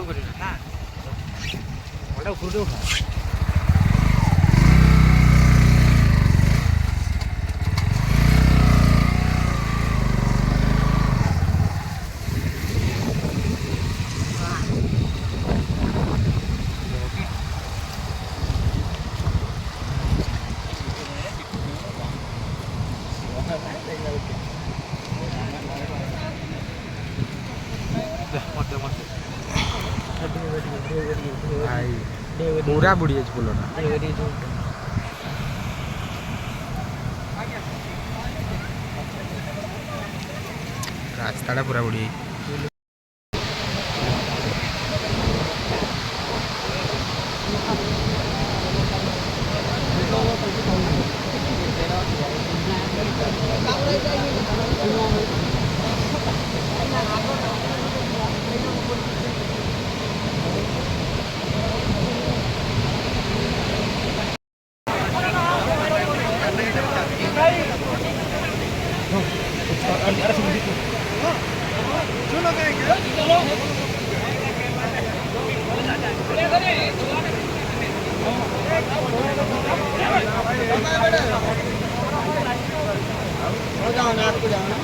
କରି ନା ବଡ ଫୁଟୁ ଉଠା पूरा बुड़ी जाए फुलटा रास्ता पूरा बुड़ी जाओ ना आपको जाओ ना